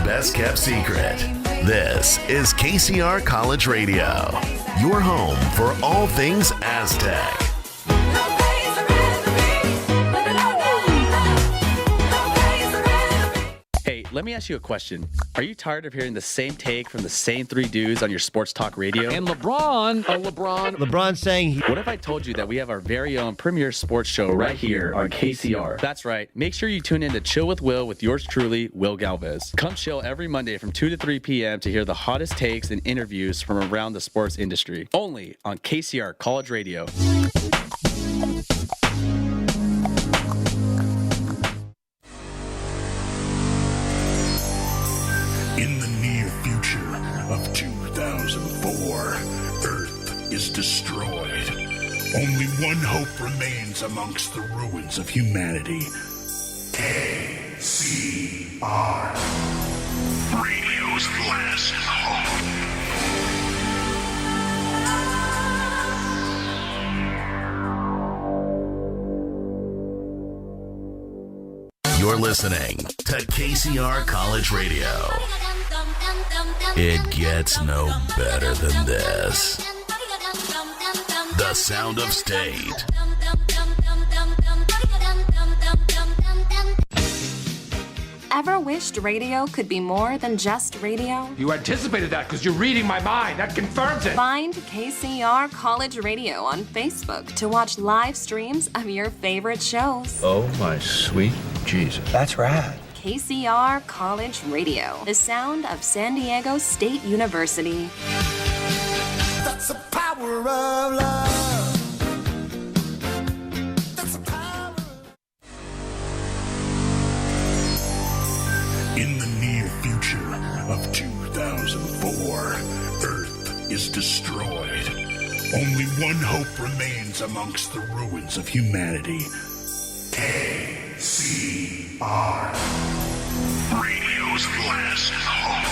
best kept secret. This is KCR College Radio, your home for all things Aztec. Hey, let me ask you a question. Are you tired of hearing the same take from the same three dudes on your sports talk radio? And LeBron's saying, What if I told you that we have our very own premier sports show right here on KCR? That's right. Make sure you tune in to Chill with Will with yours truly, Will Galvez. Come chill every Monday from 2 to 3 p.m. to hear the hottest takes and interviews from around the sports industry. Only on KCR College Radio. In the near future of 2004, Earth is destroyed. Only one hope remains amongst the ruins of humanity. KCR. Radio's last hope. You're listening to KCR College Radio. It gets no better than this. The Sound of State. Ever wished radio could be more than just radio? You anticipated that because you're reading my mind. That confirms it. Find KCR College Radio on Facebook to watch live streams of your favorite shows. Oh, my sweet Jesus. That's rad. KCR College Radio, the sound of San Diego State University. That's the power of love. That's the power. In the near future of 2004, Earth is destroyed. Only one hope remains amongst the ruins of humanity. KCR. Radio's last hope.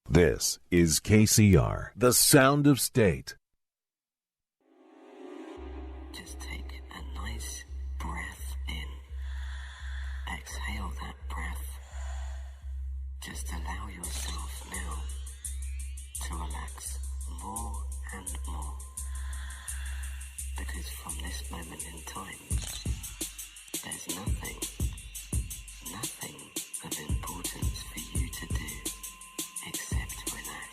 This is KCR, the Sound of State. Just take a nice breath in. Exhale that breath. Just allow yourself now to relax more and more. Because from this moment in time, there's nothing of importance for you to do except relax.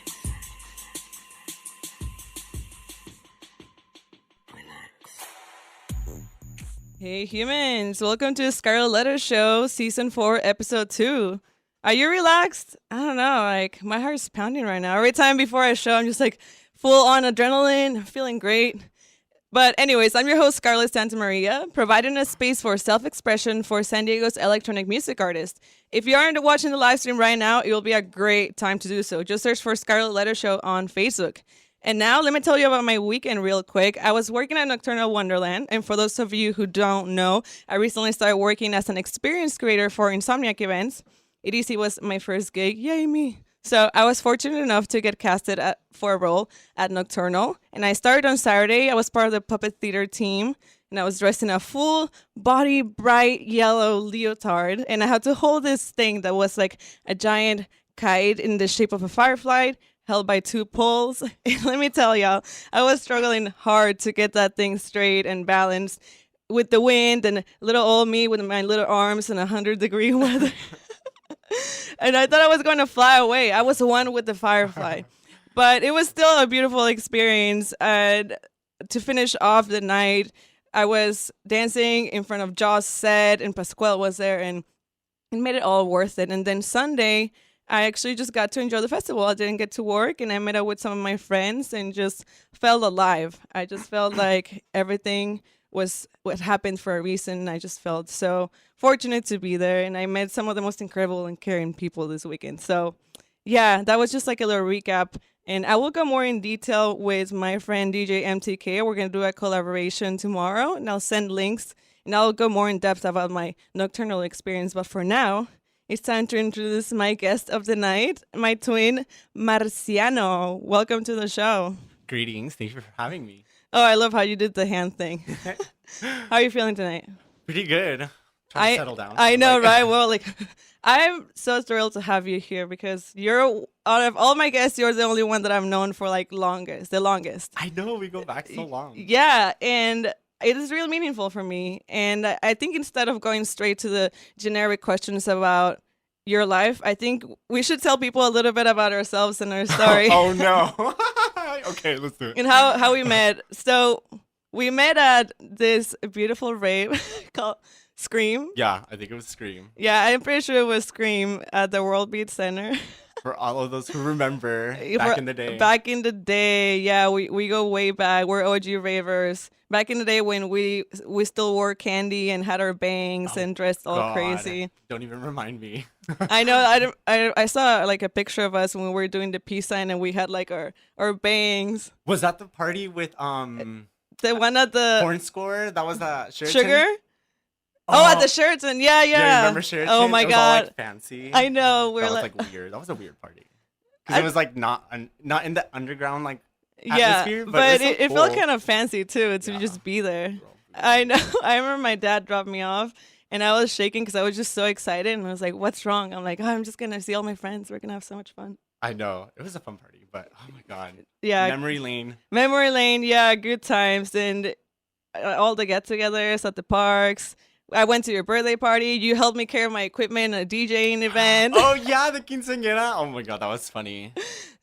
Hey humans, welcome to Scarlett Letter Show, Season 4, Episode 2. Are you relaxed? I don't know, like, my heart's pounding right now. Every time before I show, I'm just like, full on adrenaline, feeling great. But anyways, I'm your host, Scarlett Santa Maria, providing a space for self-expression for San Diego's electronic music artists. If you aren't watching the live stream right now, it will be a great time to do so. Just search for Scarlett Letter Show on Facebook. And now, let me tell you about my weekend real quick. I was working at Nocturnal Wonderland, and for those of you who don't know, I recently started working as an experience creator for Insomniac events. EDC was my first gig. Yay, me. So I was fortunate enough to get casted for a role at Nocturnal, and I started on Saturday. I was part of the puppet theater team, and I was dressed in a full body bright yellow leotard, and I had to hold this thing that was like a giant kite in the shape of a firefly, held by 2 poles. And let me tell y'all, I was struggling hard to get that thing straight and balanced with the wind and little old me with my little arms in 100-degree weather. And I thought I was going to fly away. I was one with the firefly. But it was still a beautiful experience. And to finish off the night, I was dancing in front of Joss set, and Pascual was there, and it made it all worth it. And then Sunday, I actually just got to enjoy the festival. I didn't get to work, and I met up with some of my friends and just felt alive. I just felt like everything was what happened for a reason. I just felt so fortunate to be there, and I met some of the most incredible and caring people this weekend. So, yeah, that was just like a little recap, and I will go more in detail with my friend DJ MTK. We're going to do a collaboration tomorrow, and I'll send links, and I'll go more in depth about my Nocturnal experience. But for now, it's time to introduce my guest of the night, my twin, Marziiano. Welcome to the show. Greetings. Thank you for having me. Oh, I love how you did the hand thing. How are you feeling tonight? Pretty good. Trying to settle down. I know, right? Well, like, I'm so thrilled to have you here because you're, out of all my guests, you're the only one that I've known for like the longest. I know, we go back so long. Yeah, and it is real meaningful for me. And I think instead of going straight to the generic questions about your life, I think we should tell people a little bit about ourselves and our story. Oh no. Okay, let's do it. And how we met. So we met at this beautiful rave called Scream. Yeah, I think it was Scream. Yeah, I'm pretty sure it was Scream at the World Beat Center. For all of those who remember back in the day. Back in the day, yeah, we go way back. We're OG ravers. Back in the day when we still wore candy and had our bangs and dressed all crazy. Don't even remind me. I know. I saw like a picture of us when we were doing the peace sign and we had like our bangs. Was that the party with the one at the porn score? That was Sheraton? Sugar? Oh, at the Sheraton. Yeah. Yeah, remember Sheraton? Oh my it was God. all, like, fancy. I know. That was like weird. That was a weird party. Because it was like not in the underground like atmosphere. But it it felt kind of fancy too to just be there. I know. I remember my dad dropped me off and I was shaking because I was just so excited and I was like, "What's wrong?" I'm like, "Oh, I'm just gonna see all my friends. We're gonna have so much fun." I know. It was a fun party, but oh my God. Yeah. Memory lane. Memory lane. Yeah, good times and all the get-togethers at the parks. I went to your birthday party. You helped me carry my equipment at a DJing event. Oh yeah, the quinceañera. Oh my God, that was funny.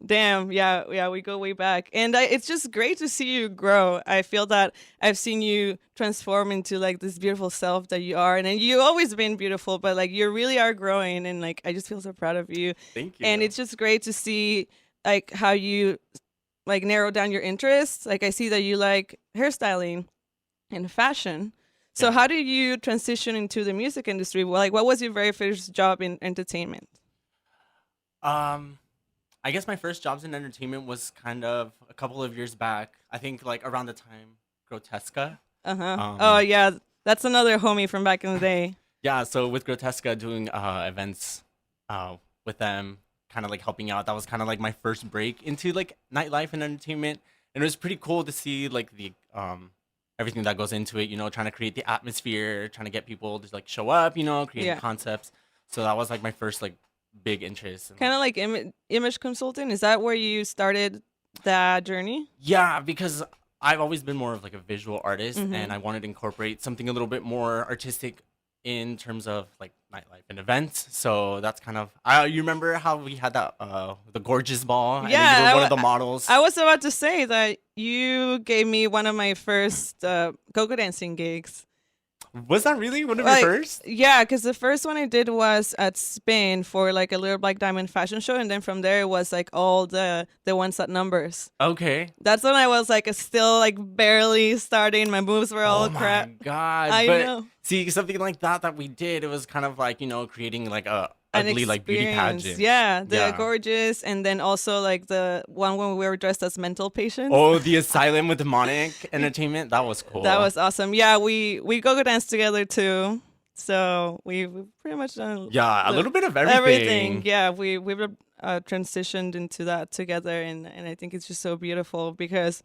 Damn, yeah, we go way back. And it's just great to see you grow. I feel that I've seen you transform into like this beautiful self that you are. And you always been beautiful, but like you really are growing. And like I just feel so proud of you. Thank you. And it's just great to see like how you like narrow down your interests. Like I see that you like hairstyling and fashion. So how did you transition into the music industry? Like, what was your very first job in entertainment? I guess my first jobs in entertainment was kind of a couple of years back. I think like around the time Grotesca. Oh yeah, that's another homie from back in the day. Yeah, so with Grotesca doing events with them, kind of like helping out. That was kind of like my first break into like nightlife and entertainment, and it was pretty cool to see like the everything that goes into it, you know, trying to create the atmosphere, trying to get people to like show up, you know, creating concepts. So that was like my first like big interest. Kind of like image consulting. Is that where you started that journey? Yeah, because I've always been more of like a visual artist and I wanted to incorporate something a little bit more artistic in terms of like nightlife and events. So that's kind of you remember how we had that the gorgeous ball? Yeah, and you were one of the models. I was about to say that you gave me one of my first go-go dancing gigs. Was that really one of your first? Yeah, because the first one I did was at Spain for like a Little Black Diamond fashion show, and then from there it was like all the ones at Numbers. Okay. That's when I was like still like barely starting. My moves were all crap. Oh my God. I know. See, something like that we did, it was kind of like, you know, creating like a ugly like beauty pageant. Yeah, the gorgeous, and then also like the one when we were dressed as mental patients. Oh, the asylum with demonic entertainment. That was cool. That was awesome. Yeah, we go dance together too. So we've pretty much done a little bit of everything. Yeah, we've transitioned into that together, and I think it's just so beautiful because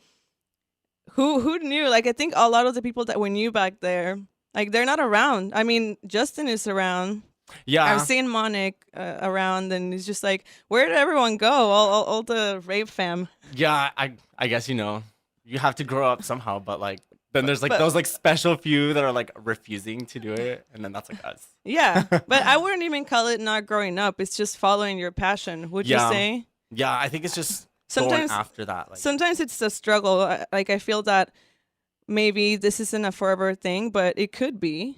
who knew? Like I think a lot of the people that we knew back there, like they're not around. I mean, Justin is around. Yeah, I've seen Monic around, and it's just like, where did everyone go? All the rave fam. Yeah, I guess, you know, you have to grow up somehow, but like then there's like those like special few that are like refusing to do it, and then that's like us. Yeah, but I wouldn't even call it not growing up. It's just following your passion. Would you say? Yeah, I think it's just sometimes going after that. Like, sometimes it's a struggle. Like I feel that maybe this isn't a forever thing, but it could be.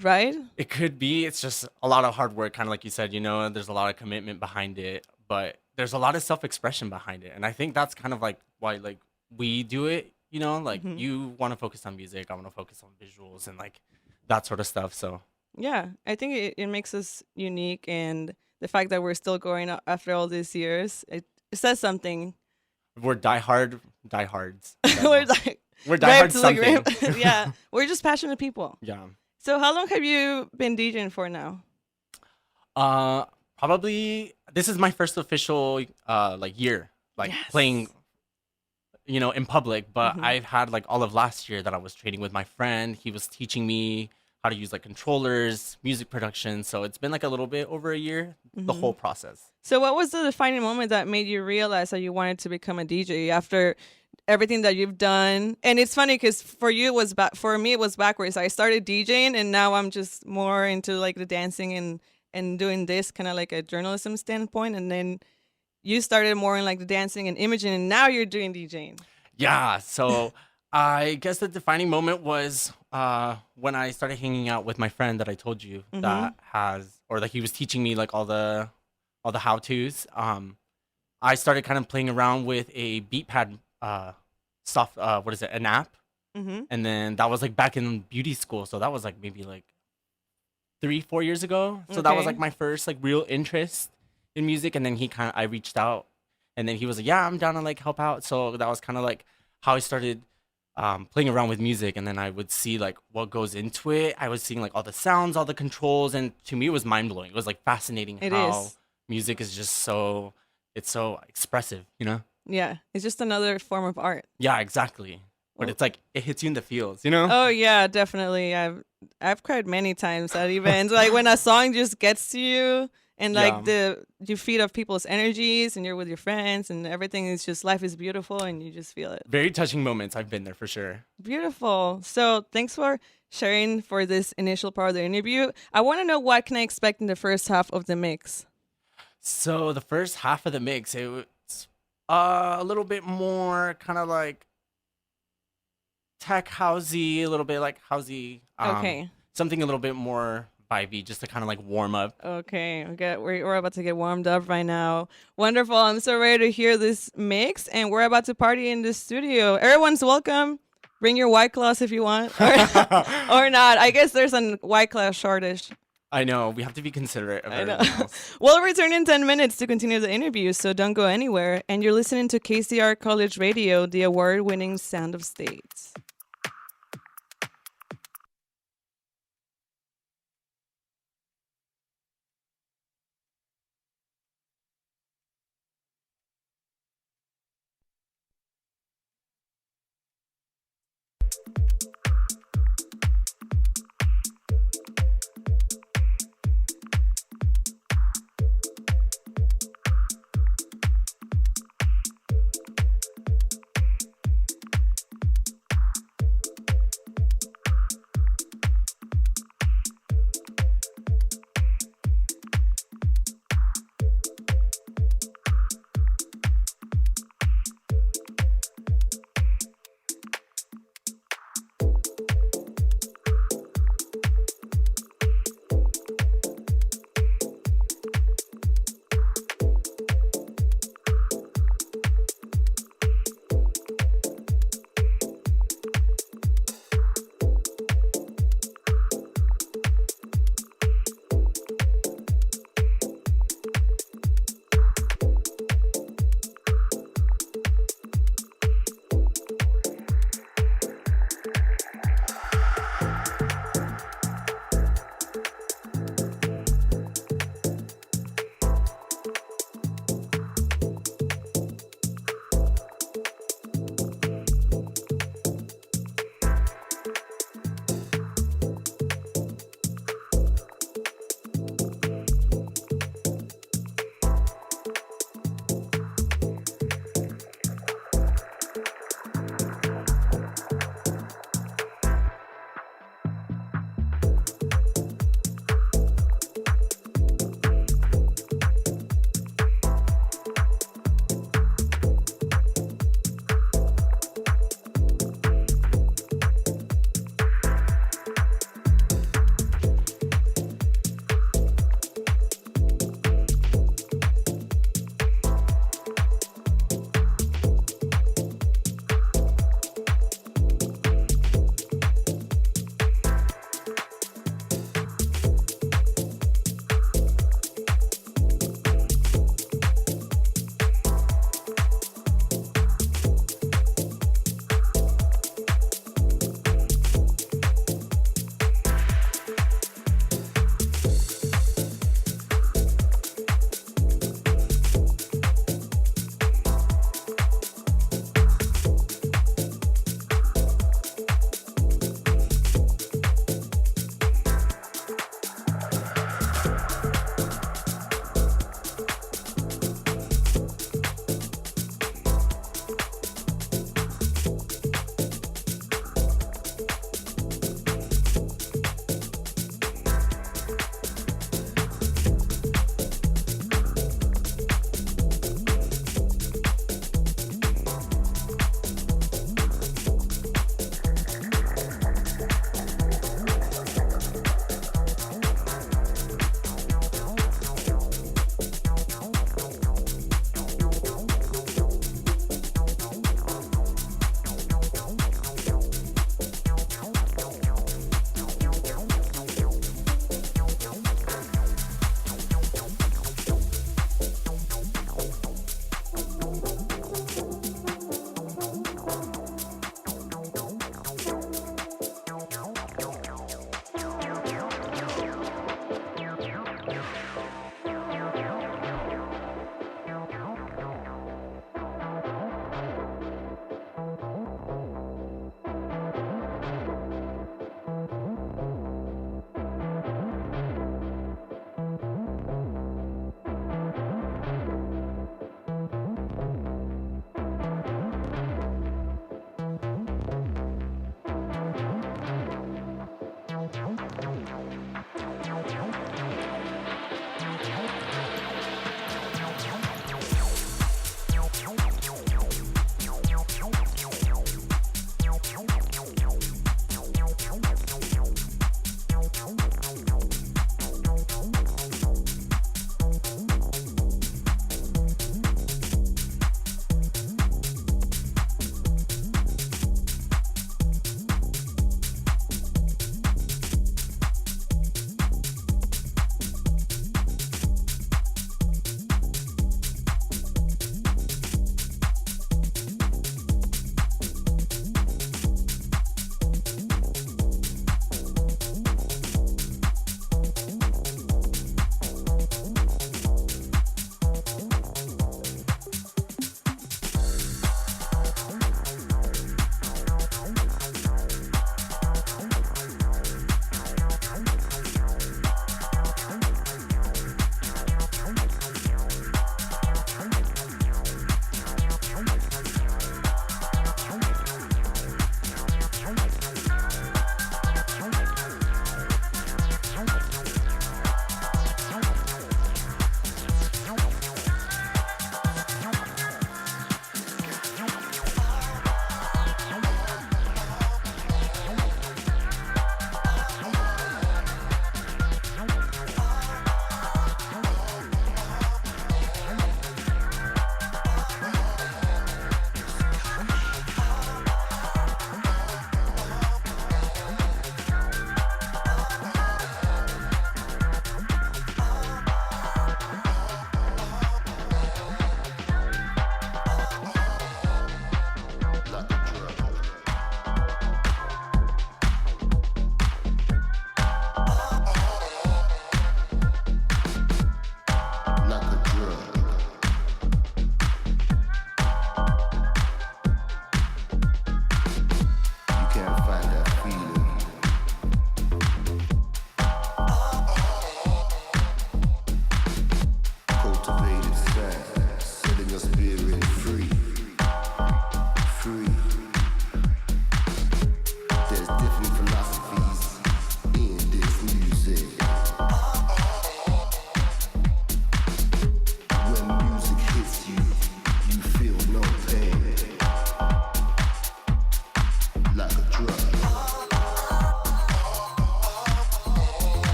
Right? It could be. It's just a lot of hard work, kind of like you said, you know, there's a lot of commitment behind it, but there's a lot of self-expression behind it. And I think that's kind of like why like we do it, you know, like you want to focus on music, I want to focus on visuals and like that sort of stuff. So yeah, I think it makes us unique, and the fact that we're still going after all these years, it says something. We're diehards. we're diehards something. Yeah, we're just passionate people. Yeah. So how long have you been DJing for now? Probably this is my first official like year, like playing in public, but I've had like all of last year that I was training with my friend. He was teaching me how to use like controllers, music production. So it's been like a little bit over a year, the whole process. So what was the defining moment that made you realize that you wanted to become a DJ after everything that you've done? And it's funny because for you it was for me it was backwards. I started DJing and now I'm just more into like the dancing and doing this kind of like a journalism standpoint. And then you started more in like the dancing and imaging, and now you're doing DJing. Yeah. So I guess the defining moment was when I started hanging out with my friend that I told you that he was teaching me like all the how-tos. I started kind of playing around with a beat pad an app. And then that was like back in beauty school. So that was like maybe like 3-4 years ago. So that was like my first like real interest in music. And then I reached out, and then he was like, yeah, I'm down to like help out. So that was kind of like how I started playing around with music. And then I would see like what goes into it. I was seeing like all the sounds, all the controls. And to me, it was mind blowing. It was like fascinating how music is just so expressive, Yeah, it's just another form of art. Yeah, exactly. But it's like it hits you in the feels, Oh yeah, definitely. I've cried many times at events. Like when a song just gets to you, and like you feed off people's energies, and you're with your friends, and everything is just, life is beautiful, and you just feel it. Very touching moments. I've been there for sure. Beautiful. So thanks for sharing for this initial part of the interview. I want to know, what can I expect in the first half of the mix? So the first half of the mix, it was a little bit more kind of like tech housey, a little bit like housey. Something a little bit more vibey, just to kind of like warm up. Okay, we're about to get warmed up right now. Wonderful. I'm so ready to hear this mix, and we're about to party in the studio. Everyone's welcome. Bring your White Claws if you want, or not. I guess there's a White Claw shortage. I know. We have to be considerate of everything else. We'll return in 10 minutes to continue the interview, so don't go anywhere. And you're listening to KCR College Radio, the award-winning Sound of States.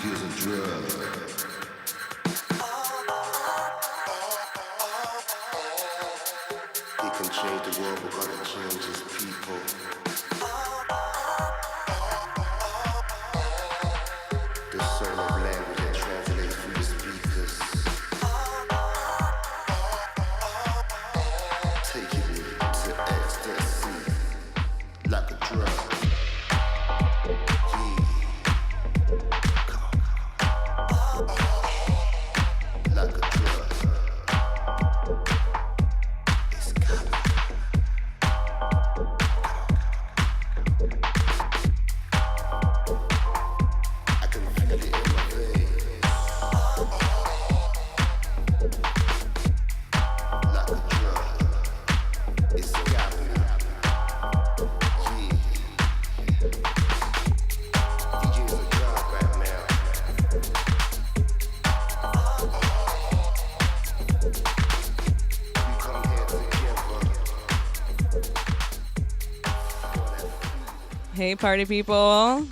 is a drug. It can change the world, but it changes people. The soul of language that translates through the speakers. Taking it to ecstasy like a drug. Like a drug. It's coming. I can feel it in my veins. Like a drug. It's got me. Yeah. DJ's a drug right now. We come here together. Hey, party people.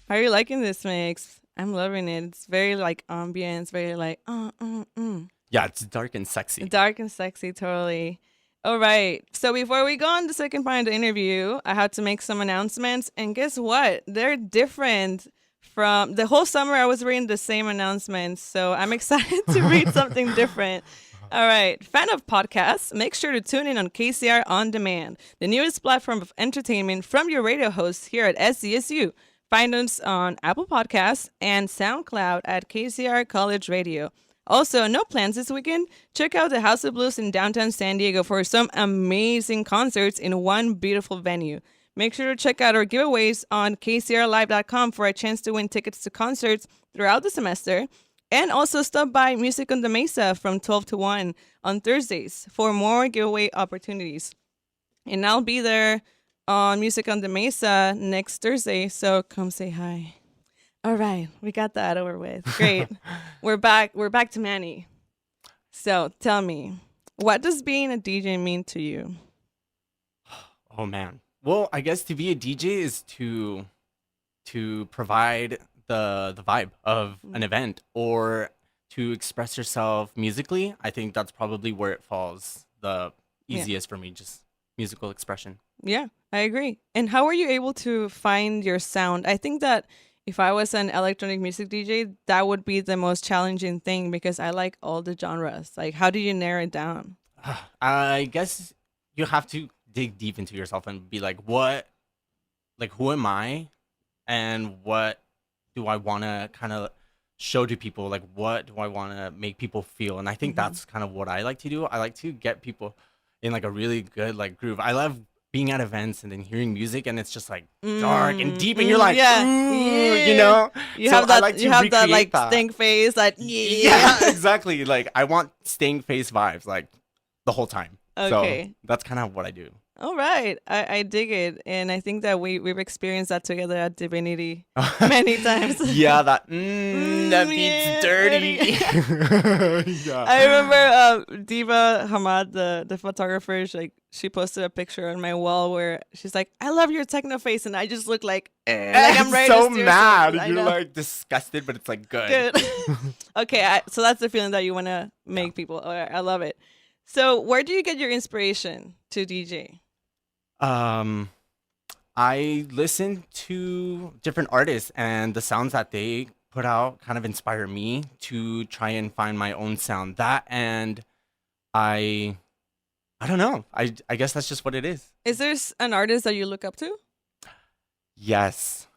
How are you liking this mix? I'm loving it. It's very like ambience, very like, Yeah, it's dark and sexy. Dark and sexy, totally. All right. So before we go on the second part of the interview, I had to make some announcements. And guess what? They're different from the whole summer. I was reading the same announcements. So I'm excited to read something different. All right. Fan of podcasts, make sure to tune in on KCR On Demand, the newest platform of entertainment from your radio hosts here at SCSU. Find us on Apple Podcasts and SoundCloud at KCR College Radio. Also, no plans this weekend? Check out the House of Blues in downtown San Diego for some amazing concerts in one beautiful venue. Make sure to check out our giveaways on kcrlive.com for a chance to win tickets to concerts throughout the semester. And also stop by Music on the Mesa from 12 to 1 on Thursdays for more giveaway opportunities. And I'll be there on Music on the Mesa next Thursday, so come say hi. All right, we got that over with. Great. We're back to Manny. So tell me, what does being a DJ mean to you? Oh man. Well, I guess to be a DJ is to provide the vibe of an event or to express yourself musically. I think that's probably where it falls the easiest for me, just musical expression. Yeah, I agree. And how are you able to find your sound? I think that if I was an electronic music DJ, that would be the most challenging thing because I like all the genres. Like, how do you narrow it down? I guess you have to dig deep into yourself and be like, who am I? And what do I want to kind of show to people? Like, what do I want to make people feel? And I think that's kind of what I like to do. I like to get people in like a really good like groove. I love being at events and then hearing music and it's just like dark and deep and you're like, you know? You have that, like, stink face, like, yeah, exactly. Like, I want stink face vibes, like, the whole time. Okay. So that's kind of what I do. All right. I dig it. And I think that we've experienced that together at Divinity many times. Yeah, that beat's dirty. Yeah. I remember Diva Hamad, the photographer, she posted a picture on my wall where she's like, I love your techno face. And I just look like I'm ready so to steer mad. something. You're like disgusted, but it's like good. Okay. So that's the feeling that you want to make people. All right, I love it. So where do you get your inspiration to DJ? I listen to different artists and the sounds that they put out kind of inspire me to try and find my own sound. That and I don't know. I guess that's just what it is. Is there an artist that you look up to? Yes.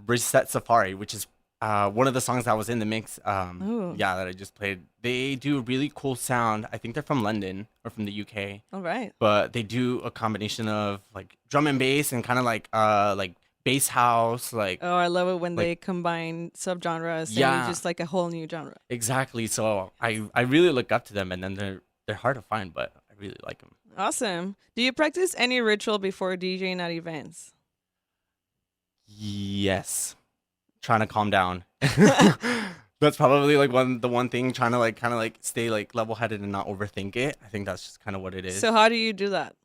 Reset Safari, which is one of the songs that was in the mix, that I just played. They do a really cool sound. I think they're from London or from the UK. All right. But they do a combination of like drum and bass and kind of like bass house. Like, oh, I love it when they combine subgenres and just like a whole new genre. Exactly. So I really look up to them, and then they're hard to find, but I really like them. Awesome. Do you practice any ritual before DJing at events? Yes. Trying to calm down. That's probably like the one thing, trying to like kind of like stay like level-headed and not overthink it. I think that's just kind of what it is. So how do you do that?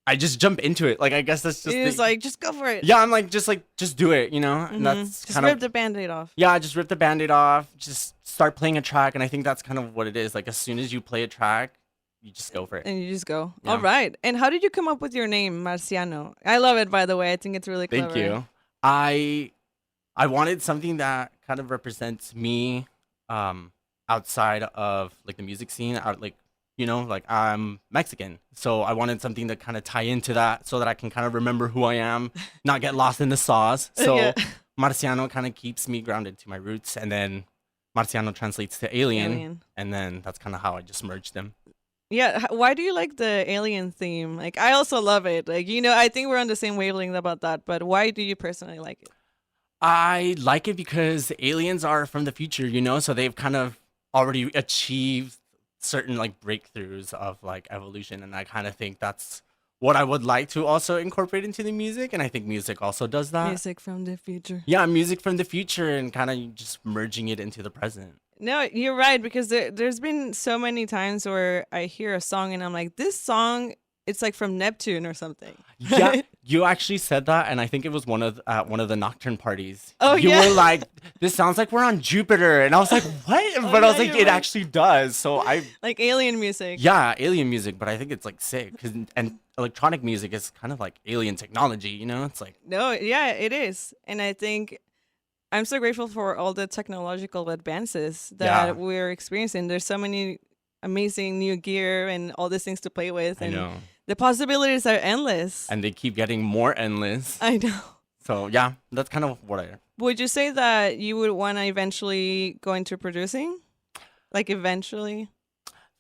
I just jump into it. Like I guess that's just it's like just go for it. Yeah, I'm like just do it, you know? And that's just kind rip of the band-aid off. Yeah, just rip the band-aid off, just start playing a track, and I think that's kind of what it is. Like as soon as you play a track, you just go for it. And you just go. Yeah. All right. And how did you come up with your name, Marziiano? I love it, by the way. I think it's really clever. Thank you. I wanted something that kind of represents me outside of like the music scene, like you know, like I'm Mexican. So I wanted something to kind of tie into that so that I can kind of remember who I am, not get lost in the sauce. So Yeah. Marziiano kind of keeps me grounded to my roots, and then Marziiano translates to alien. And then that's kind of how I just merged them. Yeah, why do you like the alien theme? Like, I also love it. Like, you know, I think we're on the same wavelength about that, but why do you personally like it? I like it because aliens are from the future, you know, so they've kind of already achieved certain like breakthroughs of like evolution, and I kind of think that's what I would like to also incorporate into the music, and I think music also does that. Music from the future. Yeah, music from the future and kind of just merging it into the present. No, you're right, because there's been so many times where I hear a song and I'm like, this song, it's like from Neptune or something. Yeah, you actually said that, and I think it was one of the nocturne parties. Oh, you yeah. were like, "This sounds like we're on Jupiter," and I was like, "What?" But I was like, "It actually does." So I like alien music. Yeah, alien music, but I think it's like sick and electronic music is kind of like alien technology. You know, it's like No, yeah, it is, and I think I'm so grateful for all the technological advances that we're experiencing. There's so many amazing new gear and all these things to play with. And I know. The possibilities are endless. And they keep getting more endless. I know. So yeah, that's kind of what I. Would you say that you would want to eventually go into producing? Like eventually?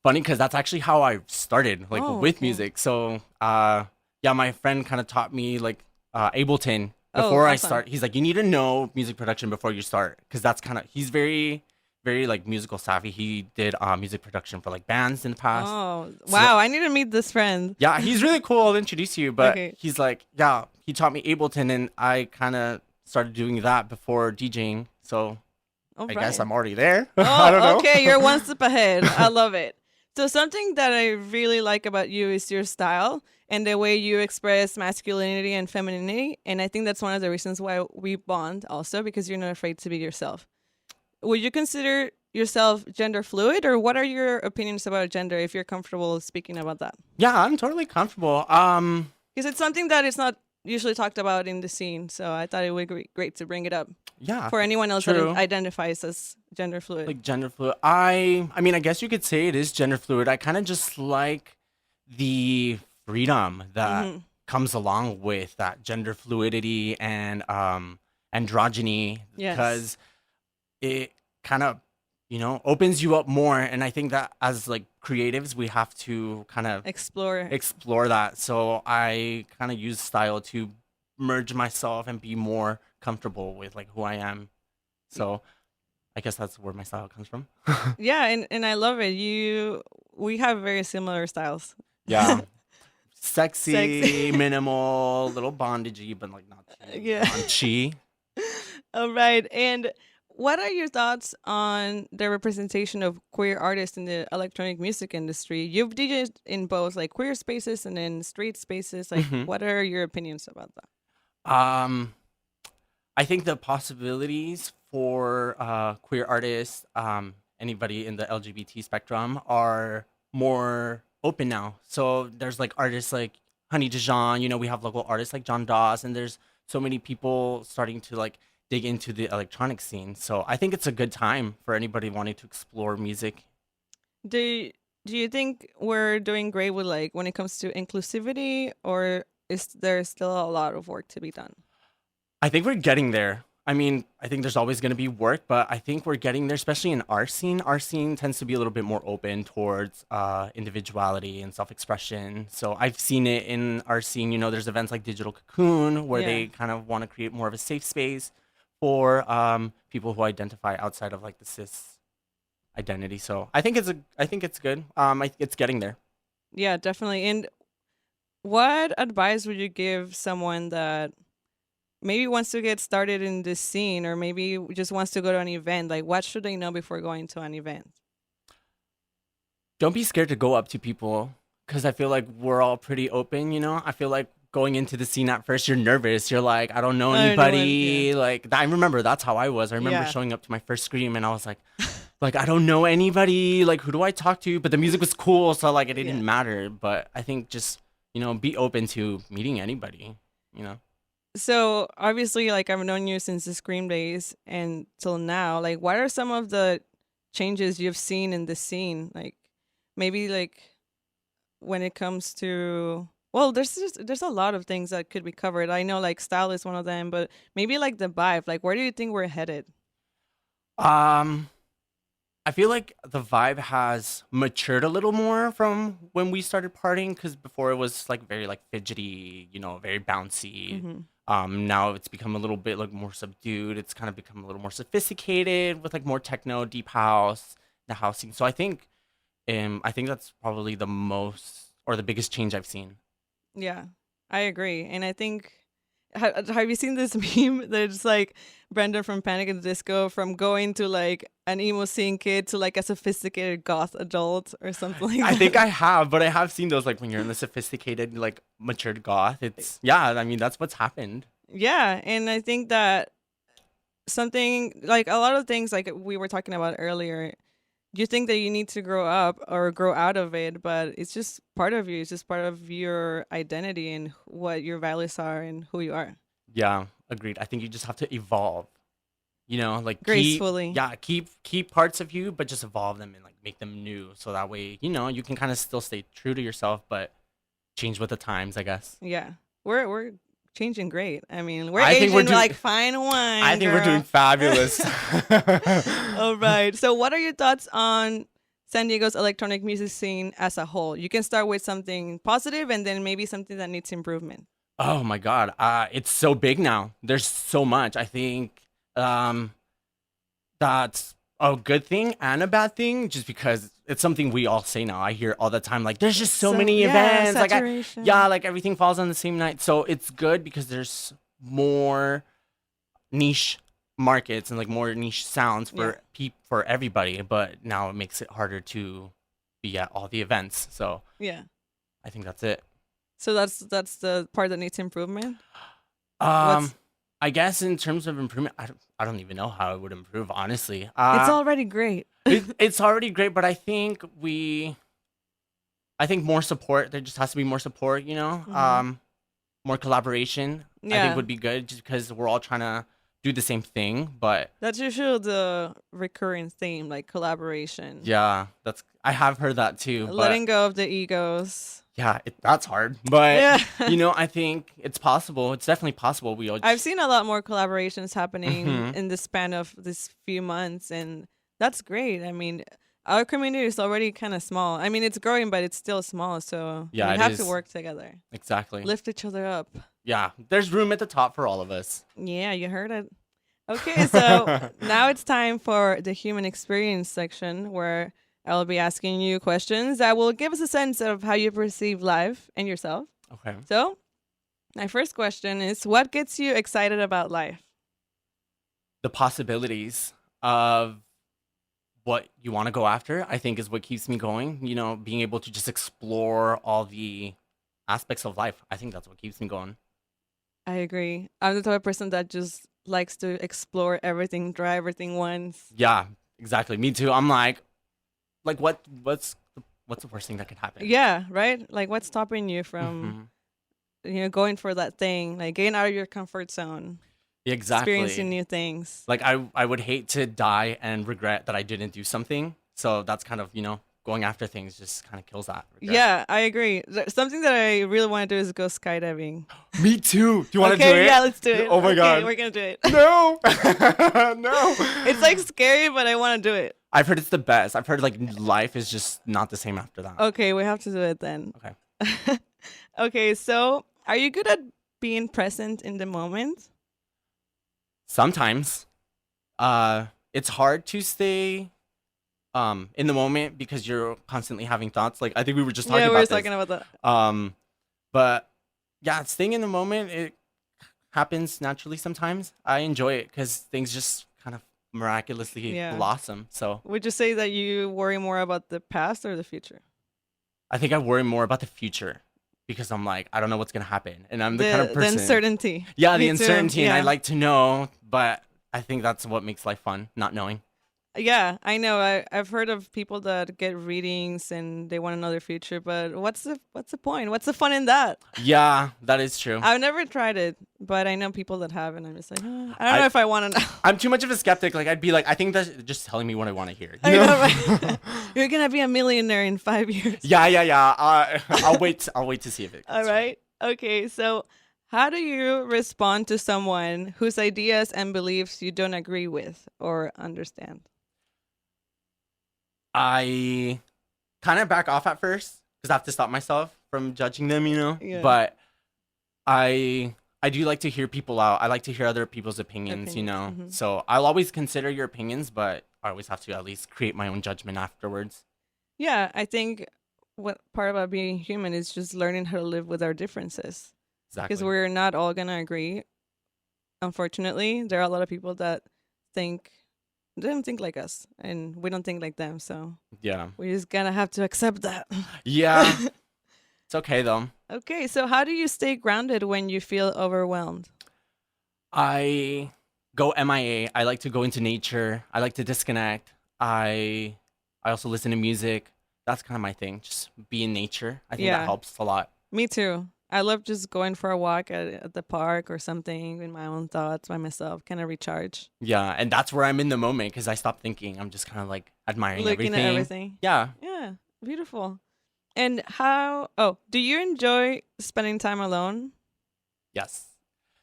Funny, because that's actually how I started, like with music. So yeah, my friend kind of taught me like Ableton before I start. He's like, you need to know music production before you start, because that's kind of, he's very like musical savvy. He did music production for like bands in the past. Oh, wow. I need to meet this friend. Yeah, he's really cool. I'll introduce you. But Okay. he's like, yeah, he taught me Ableton, and I kind of started doing that before DJing. So I guess I'm already there. I don't know. Okay, you're one step ahead. I love it. So something that I really like about you is your style and the way you express masculinity and femininity. And I think that's one of the reasons why we bond also, because you're not afraid to be yourself. Would you consider yourself gender fluid, or what are your opinions about gender, if you're comfortable speaking about that? Yeah, I'm totally comfortable. Because it's something that is not usually talked about in the scene. So I thought it would be great to bring it up. Yeah. For anyone else that identifies as gender fluid. Like gender fluid. I mean, I guess you could say it is gender fluid. I kind of just like the freedom that comes along with that gender fluidity and androgyny, because it kind of, you know, opens you up more. And I think that as like creatives, we have to kind of explore that. So I kind of use style to merge myself and be more comfortable with like who I am. So I guess that's where my style comes from. Yeah, and I love it. We have very similar styles. Yeah. Sexy, minimal, little bondagey, but like not too raunchy. All right. And what are your thoughts on the representation of queer artists in the electronic music industry? You've DJed in both like queer spaces and in street spaces. Like, what are your opinions about that? I think the possibilities for queer artists, anybody in the LGBT spectrum, are more open now. So there's like artists like Honey Dijon, you know, we have local artists like John Doss, and there's so many people starting to like dig into the electronic scene. So I think it's a good time for anybody wanting to explore music. Do you think we're doing great with like when it comes to inclusivity, or is there still a lot of work to be done? I think we're getting there. I mean, I think there's always going to be work, but I think we're getting there, especially in our scene. Our scene tends to be a little bit more open towards individuality and self-expression. So I've seen it in our scene. You know, there's events like Digital Cocoon where they kind of want to create more of a safe space for people who identify outside of like the cis identity. So I think it's good. It's getting there. Yeah, definitely. And what advice would you give someone that maybe wants to get started in this scene, or maybe just wants to go to an event? Like, what should they know before going to an event? Don't be scared to go up to people, because I feel like we're all pretty open, I feel like going into the scene at first, you're nervous. You're like, I don't know anybody. Like, I remember that's how I was. I remember showing up to my first Scream and I was like, I don't know anybody. Like, who do I talk to? But the music was cool, so like it didn't matter. But I think just, be open to meeting anybody. So obviously, like, I've known you since the Scream days and till now. Like, what are some of the changes you've seen in the scene? Like, maybe like when it comes to, well, there's a lot of things that could be covered. I know like style is one of them, but maybe like the vibe. Like, where do you think we're headed? I feel like the vibe has matured a little more from when we started partying, because before it was like very like fidgety, very bouncy. Now it's become a little bit like more subdued. It's kind of become a little more sophisticated with like more techno, deep house, the housing. So I think that's probably the most or the biggest change I've seen. Yeah, I agree. And I think, have you seen this meme that's like Brenda from Panic at the Disco from going to like an emo scene kid to like a sophisticated goth adult or something like that? I think I have, but I have seen those like when you're in the sophisticated, like matured goth. I mean, that's what's happened. Yeah, and I think that something like a lot of things like we were talking about earlier, you think that you need to grow up or grow out of it, but it's just part of you. It's just part of your identity and what your values are and who you are. Yeah, agreed. I think you just have to evolve, like gracefully. Keep parts of you, but just evolve them and like make them new. So that way, you can kind of still stay true to yourself, but change with the times, I guess. Yeah, we're changing great. I mean, we're aging like fine wine. I think we're doing fabulous. All right. So what are your thoughts on San Diego's electronic music scene as a whole? You can start with something positive and then maybe something that needs improvement. Oh my God. It's so big now. There's so much. I think that's a good thing and a bad thing, just because it's something we all say now. I hear all the time, like, there's just so many events. Saturation. Like everything falls on the same night. So it's good because there's more niche markets and like more niche sounds for everybody. But now it makes it harder to be at all the events. So yeah, I think that's it. So that's the part that needs improvement. I guess in terms of improvement, I don't even know how it would improve, honestly. It's already great. It's already great, but I think more support. There just has to be more support, more collaboration. I think would be good, just because we're all trying to do the same thing. But that's usually the recurring theme, like collaboration. Yeah, I have heard that too. Letting go of the egos. Yeah, that's hard, but I think it's possible. It's definitely possible. I've seen a lot more collaborations happening in the span of this few months, and that's great. I mean, our community is already kind of small. I mean, it's growing, but it's still small, so we have to work together. Exactly. Lift each other up. Yeah, there's room at the top for all of us. Yeah, you heard it. Okay, so now it's time for the human experience section, where I'll be asking you questions that will give us a sense of how you perceive life and yourself. Okay. So, my first question is, what gets you excited about life? The possibilities of what you want to go after, I think, is what keeps me going. Being able to just explore all the aspects of life. I think that's what keeps me going. I agree. I'm the type of person that just likes to explore everything, try everything once. Yeah, exactly. Me too. I'm like what's the worst thing that could happen? Yeah, right? Like, what's stopping you from going for that thing, like getting out of your comfort zone? Exactly. Experiencing new things. Like, I would hate to die and regret that I didn't do something. So that's kind of, going after things just kind of kills that regret. Yeah, I agree. Something that I really want to do is go skydiving. Me too. Do you want to do it? Yeah, let's do it. Oh my God. We're going to do it. No. No. It's like scary, but I want to do it. I've heard it's the best. I've heard like life is just not the same after that. Okay, we have to do it then. Okay. Okay, so are you good at being present in the moment? Sometimes. It's hard to stay in the moment because you're constantly having thoughts. Like, I think we were just talking about this. Yeah, we were talking about that. But yeah, staying in the moment, it happens naturally sometimes. I enjoy it because things just kind of miraculously blossom. So would you say that you worry more about the past or the future? I think I worry more about the future because I'm like, I don't know what's going to happen. And I'm the kind of person. The uncertainty. Yeah, the Me uncertainty. too. And Yeah. I like to know, but I think that's what makes life fun, not knowing. Yeah, I know. I've heard of people that get readings and they want to know their future, but what's the point? What's the fun in that? Yeah, that is true. I've never tried it, but I know people that have, and I'm just like, I don't know if I want to know. I'm too much of a skeptic. Like, I'd be like, I think that's just telling me what I want to hear. I know, right? You're gonna be a millionaire in 5 years. Yeah. I'll wait to see if it. All right. Okay. So, how do you respond to someone whose ideas and beliefs you don't agree with or understand? I kind of back off at first because I have to stop myself from judging them, Yeah. But I do like to hear people out. I like to hear other people's opinions, Mm-hmm. So I'll always consider your opinions, but I always have to at least create my own judgment afterwards. Yeah, I think what part about being human is just learning how to live with our differences. Exactly. Because we're not all gonna agree. Unfortunately, there are a lot of people that they don't think like us, and we don't think like them. So Yeah. we're just gonna have to accept that. Yeah. It's okay though. Okay, so how do you stay grounded when you feel overwhelmed? I go MIA. I like to go into nature. I like to disconnect. I also listen to music. That's kind of my thing. Just be in nature. I think that helps a lot. Me too. I love just going for a walk at the park or something in my own thoughts by myself, kind of recharge. Yeah, and that's where I'm in the moment because I stop thinking. I'm just kind of like admiring Looking at everything. Yeah. Yeah, beautiful. And do you enjoy spending time alone? Yes.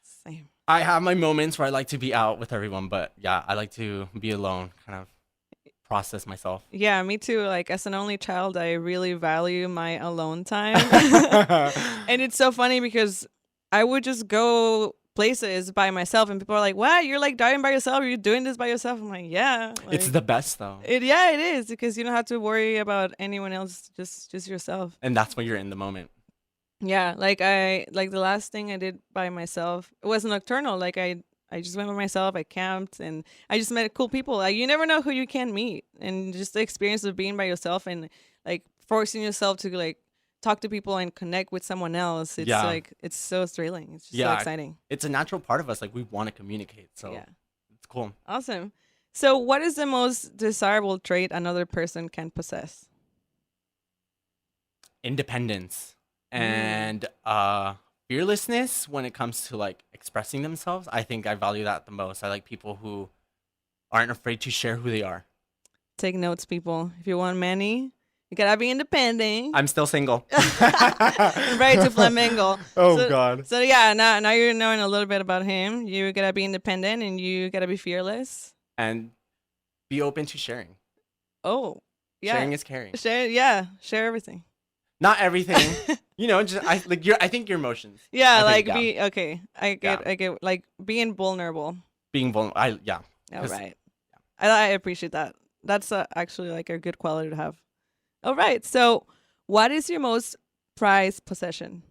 Same. I have my moments where I like to be out with everyone, but yeah, I like to be alone, kind of process myself. Yeah, me too. Like, as an only child, I really value my alone time. And it's so funny because I would just go places by myself and people are like, "What? You're like driving by yourself? You're doing this by yourself?" I'm like, "Yeah." Like, it's the best though. It is because you don't have to worry about anyone else, just yourself. And that's when you're in the moment. Yeah, the last thing I did by myself, it was nocturnal. Like I just went by myself, I camped, and I just met cool people. Like, you never know who you can meet, and just the experience of being by yourself and like forcing yourself to like talk to people and connect with someone else. It's like, it's so thrilling. It's just so exciting. It's a natural part of us. Like, we want to communicate. So it's cool. Awesome. So what is the most desirable trait another person can possess? Independence and fearlessness when it comes to like expressing themselves. I think I value that the most. I like people who aren't afraid to share who they are. Take notes, people. If you want Manny, you gotta be independent. I'm still single. Ready to flamingo. God. So yeah, now you're knowing a little bit about him. You gotta be independent and you gotta be fearless. And be open to sharing. Oh, yeah. Sharing is caring. Share everything. Not everything. Just I think your emotions. Yeah, okay. I get like being vulnerable. Being vulnerable. All right. I appreciate that. That's actually like a good quality to have. All right. So, what is your most prized possession?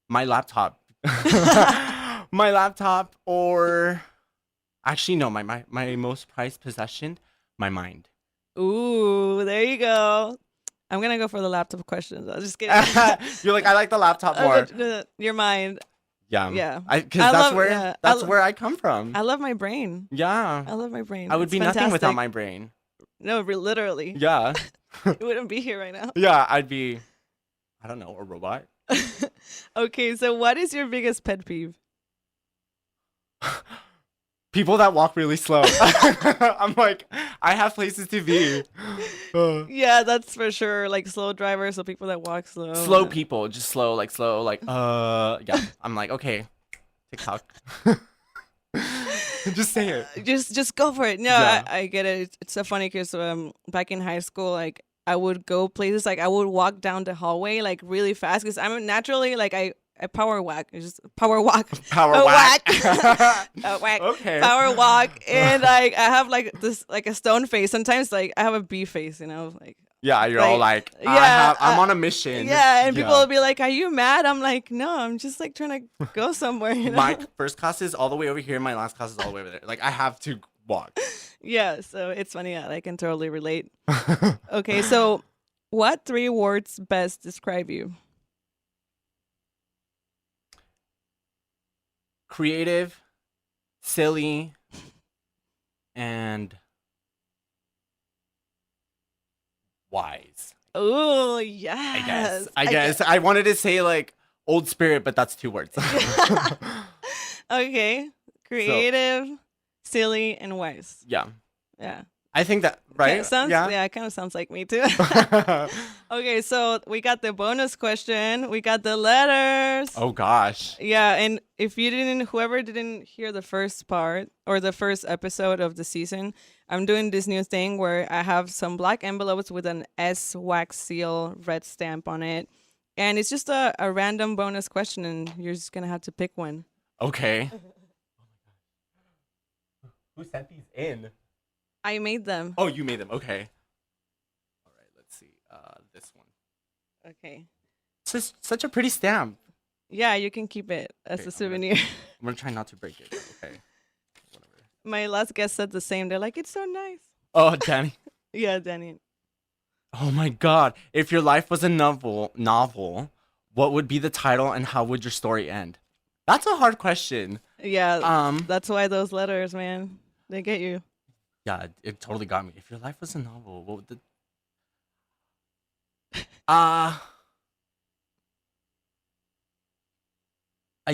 My laptop. My laptop, or actually no, my most prized possession, my mind. Ooh, there you go. I'm gonna go for the laptop questions. I was just kidding. You're like, I like the laptop more. Your mind. Yeah. Because that's where I come from. I love my brain. Yeah. I love my brain. I would be nothing without my brain. No, literally. Yeah. You wouldn't be here right now. Yeah, I'd be, I don't know, a robot. Okay, so what is your biggest pet peeve? People that walk really slow. I'm like, I have places to be. Yeah, that's for sure. Like slow drivers, so people that walk slow. Slow people, just slow. Yeah. I'm like, okay, TikTok. Just say it. Just go for it. No, yeah. I get it. It's so funny because back in high school, like I would go places, like I would walk down the hallway like really fast because I'm naturally like I power whack. It's just power walk. Power whack. Whack. Okay. Power walk. And like I have like this like a stone face. Sometimes like I have a bee face, like. Yeah, you're all like, I'm on a mission. Yeah, and people will be like, "Are you mad?" I'm like, "No, I'm just like trying to go somewhere." My first class is all the way over here. My last class is all the way over there. Like I have to walk. Yeah, so it's funny. I can totally relate. Okay, so What 3 words best describe you? Creative, silly, and wise. Oh, yes. I guess. I wanted to say like old spirit, but that's 2 words. Okay. Creative, silly, and wise. Yeah. Yeah. I think that, right? Yeah, it kind of sounds like me too. Okay, so we got the bonus question. We got the letters. Oh gosh. Yeah, and whoever didn't hear the first part or the first episode of the season, I'm doing this new thing where I have some black envelopes with an S wax seal red stamp on it. And it's just a random bonus question, and you're just going to have to pick one. Okay. Who sent these in? I made them. Oh, you made them. Okay. All right, let's see. This one. Okay. It's such a pretty stamp. Yeah, you can keep it as a souvenir. I'm going to try not to break it. Okay. Whatever. My last guest said the same. They're like, it's so nice. Oh, Danny. Yeah, Danny. Oh my God. If your life was a novel, what would be the title and how would your story end? That's a hard question. Yeah. That's why those letters, man, they get you. Yeah, it totally got me. If your life was a novel, what would the... I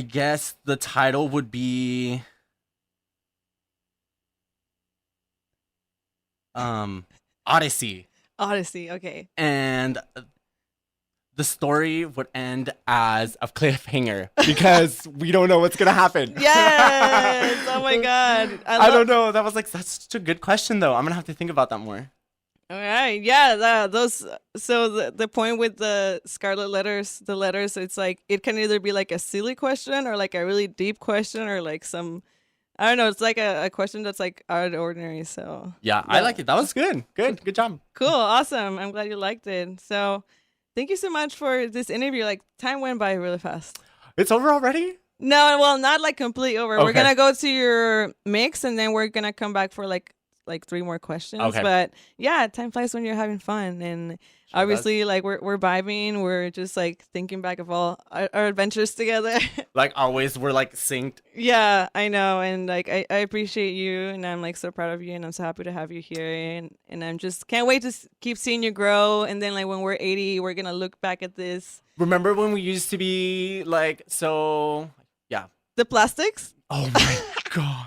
guess the title would be... Odyssey. Odyssey, okay. And the story would end as a cliffhanger because we don't know what's going to happen. Yes! Oh my God. I don't know. That was like such a good question, though. I'm going to have to think about that more. All right. Yeah, so the point with the Scarlett letters, it's like it can either be like a silly question or like a really deep question or like some, I don't know, it's like a question that's like out of the ordinary. So yeah, I like it. That was good. Good job. Cool. Awesome. I'm glad you liked it. So thank you so much for this interview. Like time went by really fast. It's over already? No, well, not like completely over. Okay. We're going to go to your mix and then we're going to come back for like 3 more questions. Okay. But yeah, time flies when you're having fun. And obviously, like we're vibing. We're just like thinking back of all our adventures together. Like always, we're like synced. Yeah, I know. And like I appreciate you, and I'm like so proud of you, and I'm so happy to have you here. And I'm just can't wait to keep seeing you grow. And then like when we're 80, we're gonna look back at this. Remember when we used to be like so? Yeah. The plastics. Oh my God.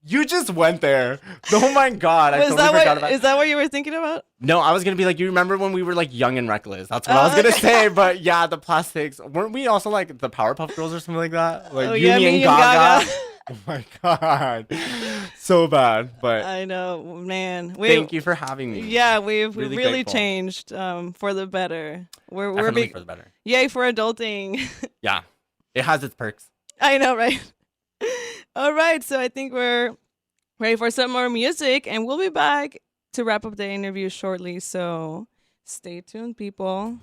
You just went there. Oh my God. I totally forgot about it. Is that what you were thinking about? No, I was going to be like, you remember when we were like young and reckless? That's what I was going to say. But yeah, the plastics. Weren't we also like the Powerpuff Girls or something like that? Like yeah, Yumi and Gaga. Oh my God. So bad. But I know, man. Thank you for having me. Yeah, we've really grateful. Changed for the better. We're Definitely for the better. Yay for adulting. Yeah. It has its perks. I know, right? All right, so I think we're ready for some more music, and we'll be back to wrap up the interview shortly, so stay tuned, people.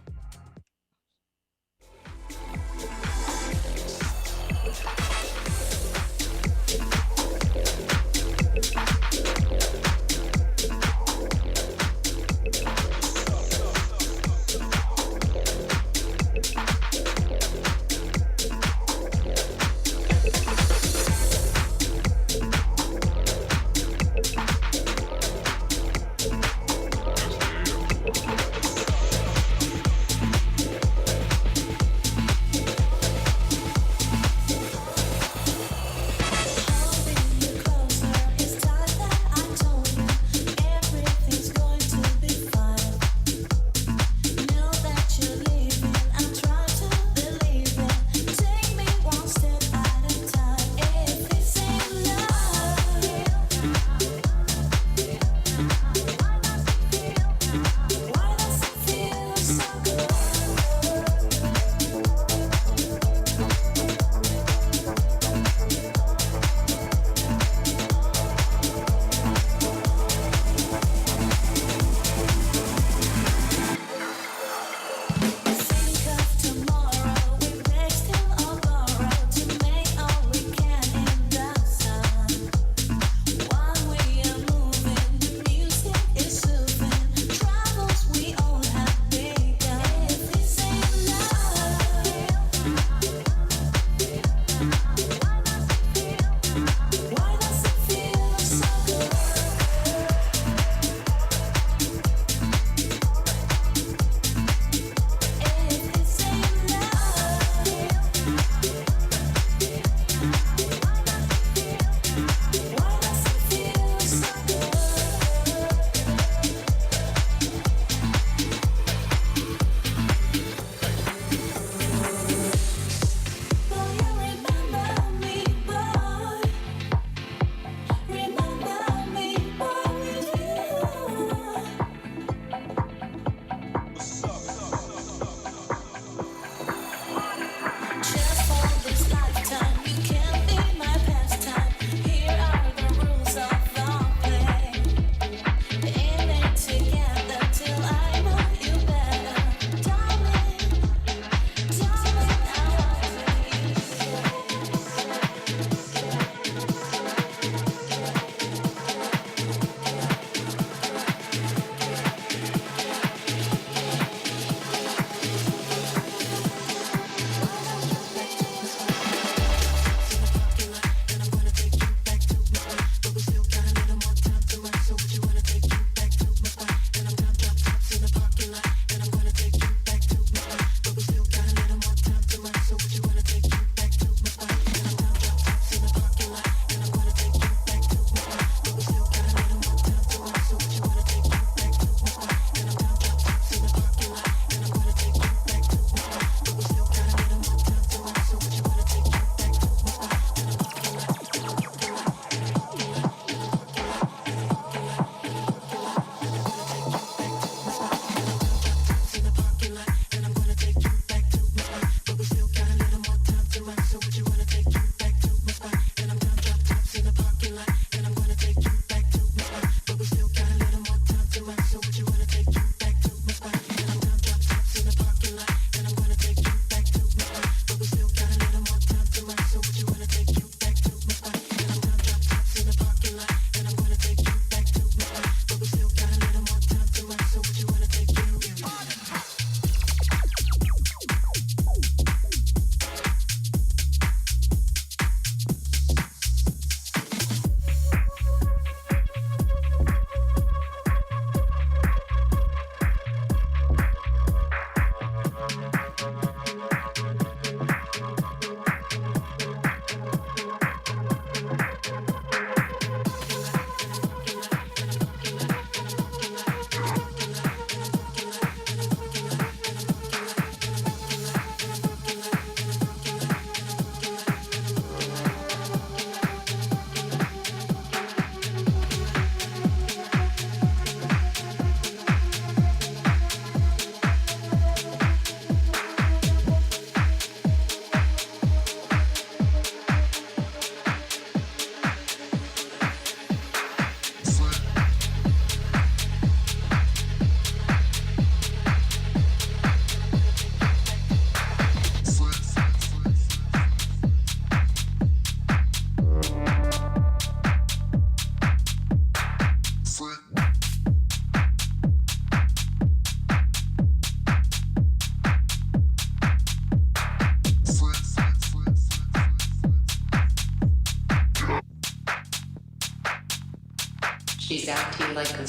She's acting like a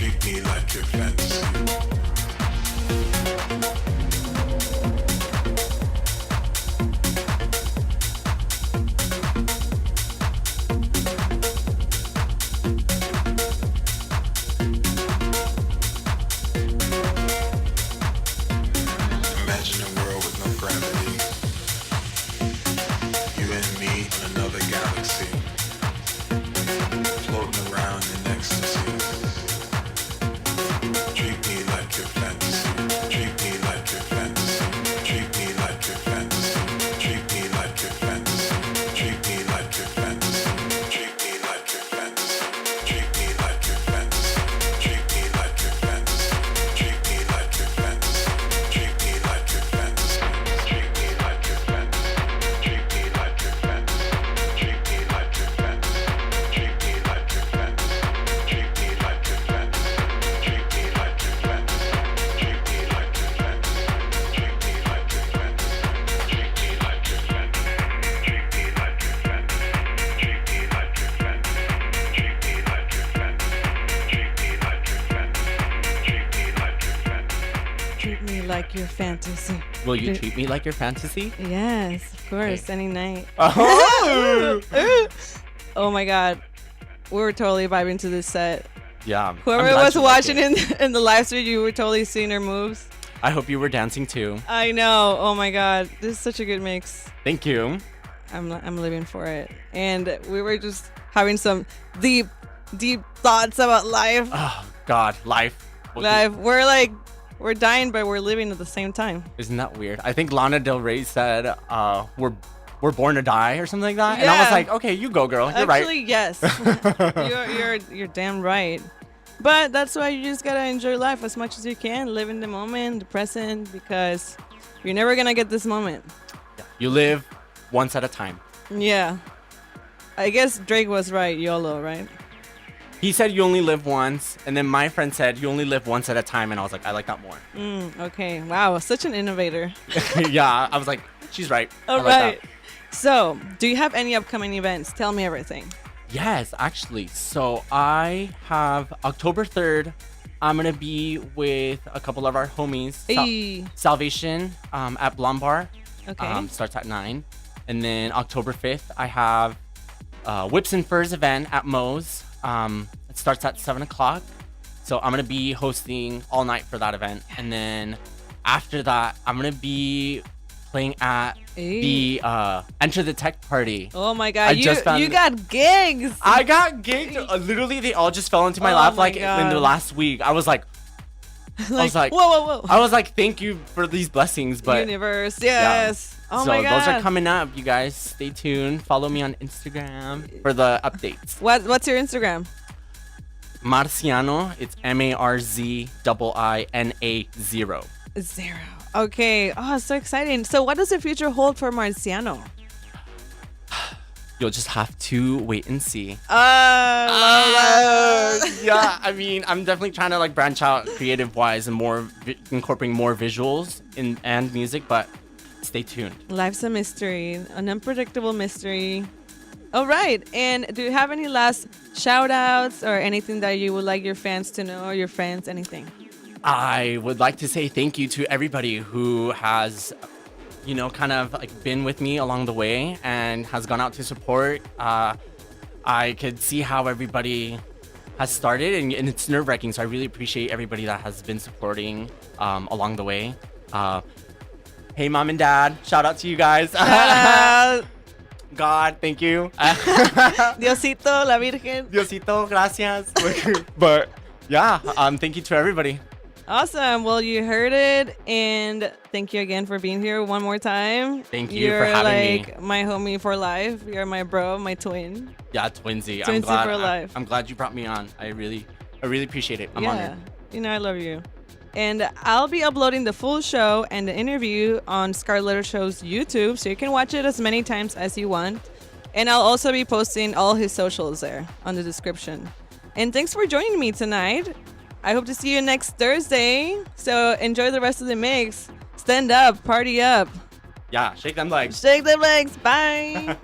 Treat me like like your fantasy. Will you treat me like your fantasy? Yes, of course, any night. Oh! Oh my god. We were totally vibing to this set. Yeah. Whoever was watching in the live stream, you were totally seeing her moves. I hope you were dancing too. I know. Oh my god. This is such a good mix. Thank you. I'm living for it. And we were just having some deep thoughts about life. Oh god, life. Life. We're dying, but we're living at the same time. Isn't that weird? I think Lana Del Rey said, we're born to die or something like that. Yeah. And I was like, okay, you go, girl. You're Actually, right. Yes. you're damn right. But that's why you just gotta enjoy life as much as you can. Live in the moment, the present, because you're never gonna get this moment. Yeah. You live once at a time. Yeah. I guess Drake was right, YOLO, right? He said you only live once, and then my friend said you only live once at a time, and I was like, I like that more. Okay. Wow, such an innovator. Yeah, I was like, she's right. All right. So, do you have any upcoming events? Tell me everything. Yes, actually. So I have October 3rd. I'm going to be with a couple of our homies. Salvation at Blonde Bar. Okay. Starts at 9. And then October 5th, I have Whips and Furs event at Moe's. It starts at 7 o'clock. So I'm going to be hosting all night for that event. And then after that, I'm going to be playing at the Enter the Tech party. Oh my god, you got gigs. I got gigs. Literally, they all just fell into my lap in the last week. I was like, whoa. I was like, thank you for these blessings. But universe, yes. Yeah. Oh my god. So those are coming up, you guys. Stay tuned. Follow me on Instagram for the updates. What's your Instagram? Marziiano. It's MARZIINA0. 0. Okay. Oh, so exciting. So what does the future hold for Marziiano? You'll just have to wait and see. Yeah, I mean, I'm definitely trying to branch out creative wise and more incorporating more visuals and music, but stay tuned. Life's a mystery, an unpredictable mystery. All right. And do you have any last shout outs or anything that you would like your fans to know, or your friends, anything? I would like to say thank you to everybody who has, kind of been with me along the way and has gone out to support. I could see how everybody has started, and it's nerve-wracking. So I really appreciate everybody that has been supporting along the way. Hey, Mom and Dad, shout out to you guys. God, thank you. Diosito, la Virgen. Diosito, gracias. But yeah, thank you to everybody. Awesome. Well, you heard it, and thank you again for being here one more time. Thank you for having me. You're my homie for life. You're my bro, my twin. Yeah, twinsy. Twinsy for life. I'm glad you brought me on. I really appreciate it. I'm honored. I love you. And I'll be uploading the full show and the interview on Scarlett Letter Show's YouTube, so you can watch it as many times as you want. And I'll also be posting all his socials there on the description. And thanks for joining me tonight. I hope to see you next Thursday. So enjoy the rest of the mix. Stand up, party up. Yeah, shake them legs. Shake them legs. Bye.